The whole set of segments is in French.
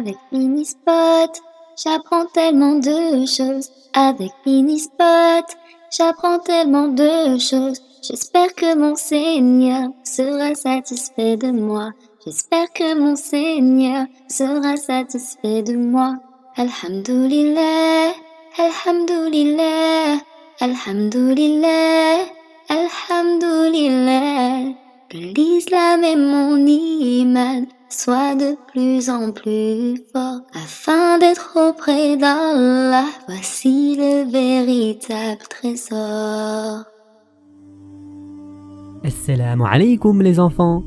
Avec Minispot, j'apprends tellement de choses. Avec Minispot, j'apprends tellement de choses. J'espère que mon Seigneur sera satisfait de moi. J'espère que mon Seigneur sera satisfait de moi. Alhamdulillah, Alhamdulillah, Alhamdulillah, Alhamdulillah. Que l'islam et mon iman soient de plus en plus forts afin d'être auprès d'Allah. Voici le véritable trésor. Assalamu alaikum les enfants.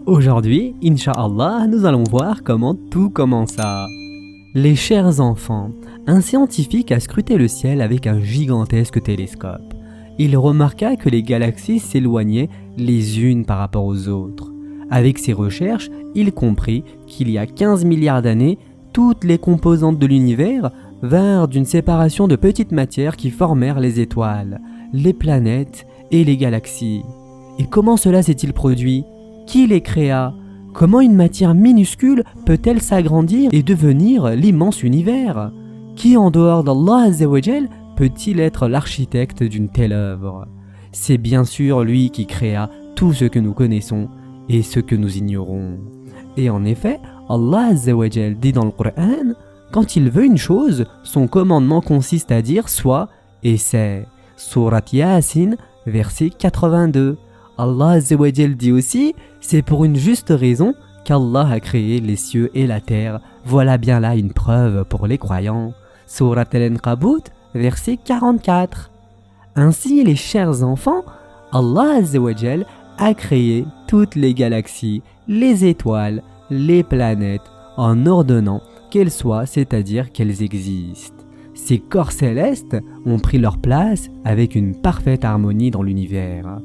Aujourd'hui, Inch'Allah, nous allons voir comment tout commença. Les chers enfants, un scientifique a scruté le ciel avec un gigantesque télescope. Il remarqua que les galaxies s'éloignaient les unes par rapport aux autres. Avec ses recherches, il comprit qu'il y a 15 milliards d'années, toutes les composantes de l'univers vinrent d'une séparation de petites matières qui formèrent les étoiles, les planètes et les galaxies. Et comment cela s'est-il produit? Qui les créa? Comment une matière minuscule peut-elle s'agrandir et devenir l'immense univers? Qui en dehors d'Allah Azza wa Jal peut-il être l'architecte d'une telle œuvre? C'est bien sûr lui qui créa tout ce que nous connaissons et ce que nous ignorons. Et en effet, Allah Azza wa Jal dit dans le Coran, quand il veut une chose, son commandement consiste à dire soit et c'est. Surat Yasin, verset 82. Allah Azza wa Jal dit aussi, c'est pour une juste raison qu'Allah a créé les cieux et la terre. Voilà bien là une preuve pour les croyants. Surat Al-Ankabut, verset 44. Ainsi, les chers enfants, Allah Azza wa Jal a créé toutes les galaxies, les étoiles, les planètes, en ordonnant qu'elles soient, c'est-à-dire qu'elles existent. Ces corps célestes ont pris leur place avec une parfaite harmonie dans l'univers.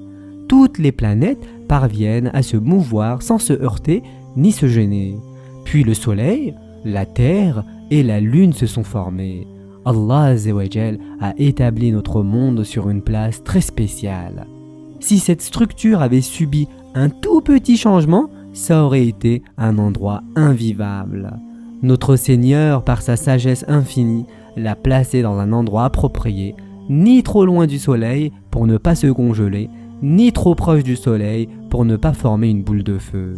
Toutes les planètes parviennent à se mouvoir sans se heurter ni se gêner. Puis le soleil, la terre et la lune se sont formés. Allah Azza wa Jal a établi notre monde sur une place très spéciale. Si cette structure avait subi un tout petit changement, ça aurait été un endroit invivable. Notre Seigneur, par sa sagesse infinie, l'a placé dans un endroit approprié, ni trop loin du soleil pour ne pas se congeler, ni trop proche du soleil pour ne pas former une boule de feu.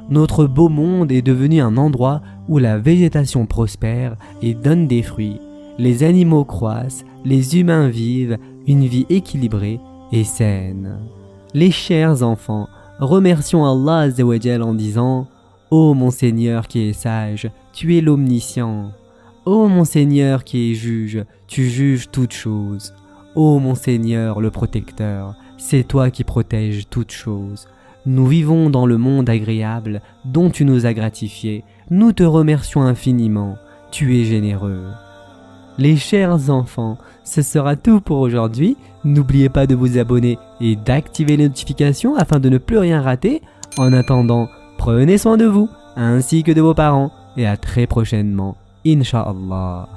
Notre beau monde est devenu un endroit où la végétation prospère et donne des fruits. Les animaux croissent, les humains vivent une vie équilibrée et saine. Les chers enfants, remercions Allah Azza wa Jal en disant « Ô mon Seigneur qui est sage, tu es l'omniscient. Ô mon Seigneur qui est juge, tu juges toutes choses. Ô mon Seigneur le protecteur, c'est toi qui protèges toutes choses. Nous vivons dans le monde agréable dont tu nous as gratifiés. Nous te remercions infiniment. Tu es généreux. » Les chers enfants, ce sera tout pour aujourd'hui. N'oubliez pas de vous abonner et d'activer les notifications afin de ne plus rien rater. En attendant, prenez soin de vous, ainsi que de vos parents, et à très prochainement, Inch'Allah.